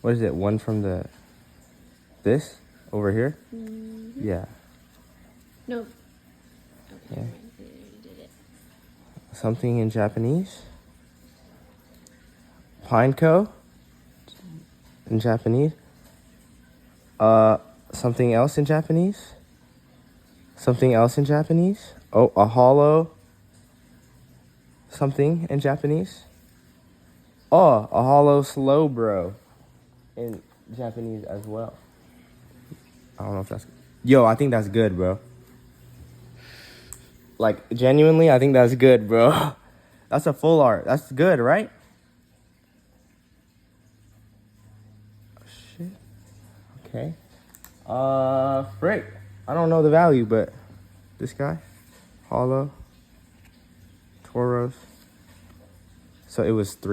What is it? One from this over here? Mm-hmm. Yeah. No. Okay. Yeah. I already did it. Something in Japanese. Pineco in Japanese. Something else in Japanese. Something else in Japanese. Oh, a hollow. Something in Japanese. Oh, a hollow slow bro in Japanese as well. I don't know if that's... Yo, I think that's good, bro. Like, genuinely, I think that's good, bro. That's a full art. That's good, right? Oh, shit. Okay. Frick. I don't know the value, but this guy. Hollow. Tauros. So it was 3.